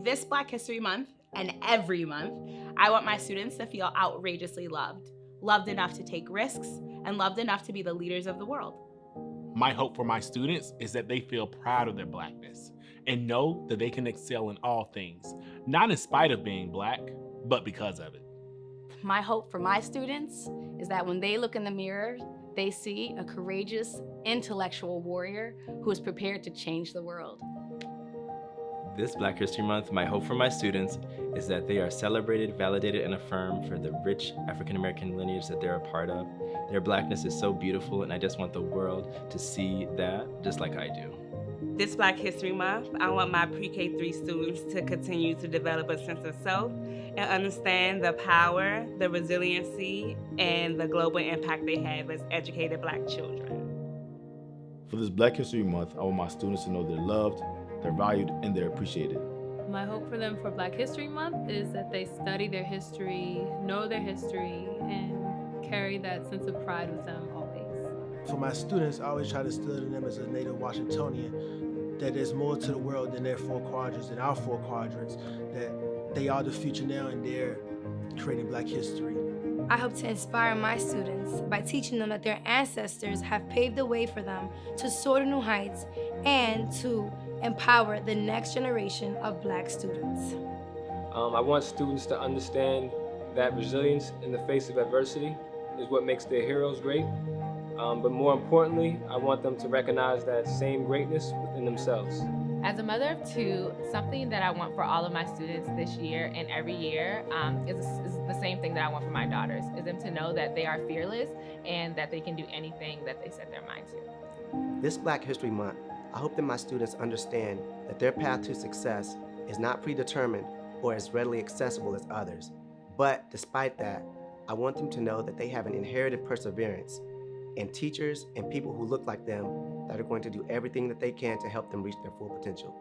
This Black History Month and every month, I want my students to feel outrageously loved. Loved enough to take risks and loved enough to be the leaders of the world. My hope for my students is that they feel proud of their Blackness and know that they can excel in all things, not in spite of being Black, but because of it. My hope for my students is that when they look in the mirror, they see a courageous, intellectual warrior who is prepared to change the world. This Black History Month, my hope for my students is that they are celebrated, validated, and affirmed for the rich African American lineage that they're a part of. Their Blackness is so beautiful, and I just want the world to see that just like I do. This Black History Month, I want my pre-K3 students to continue to develop a sense of self and understand the power, the resiliency, and the global impact they have as educated Black children. For this Black History Month, I want my students to know they're loved, they're valued, and they're appreciated. My hope for them for Black History Month is that they study their history, know their history, and carry that sense of pride with them always. For my students, I always try to instill in them as a native Washingtonian that there's more to the world than their four quadrants, than our four quadrants, that they are the future now and they're creating Black history. I hope to inspire my students by teaching them that their ancestors have paved the way for them to soar to new heights and to empower the next generation of Black students. I want students to understand that resilience in the face of adversity is what makes their heroes great. But more importantly, I want them to recognize that same greatness within themselves. As a mother of two, something that I want for all of my students this year and every year is the same thing that I want for my daughters, is them to know that they are fearless and that they can do anything that they set their mind to. This Black History Month, I hope that my students understand that their path to success is not predetermined or as readily accessible as others. But despite that, I want them to know that they have an inherited perseverance and teachers and people who look like them that are going to do everything that they can to help them reach their full potential.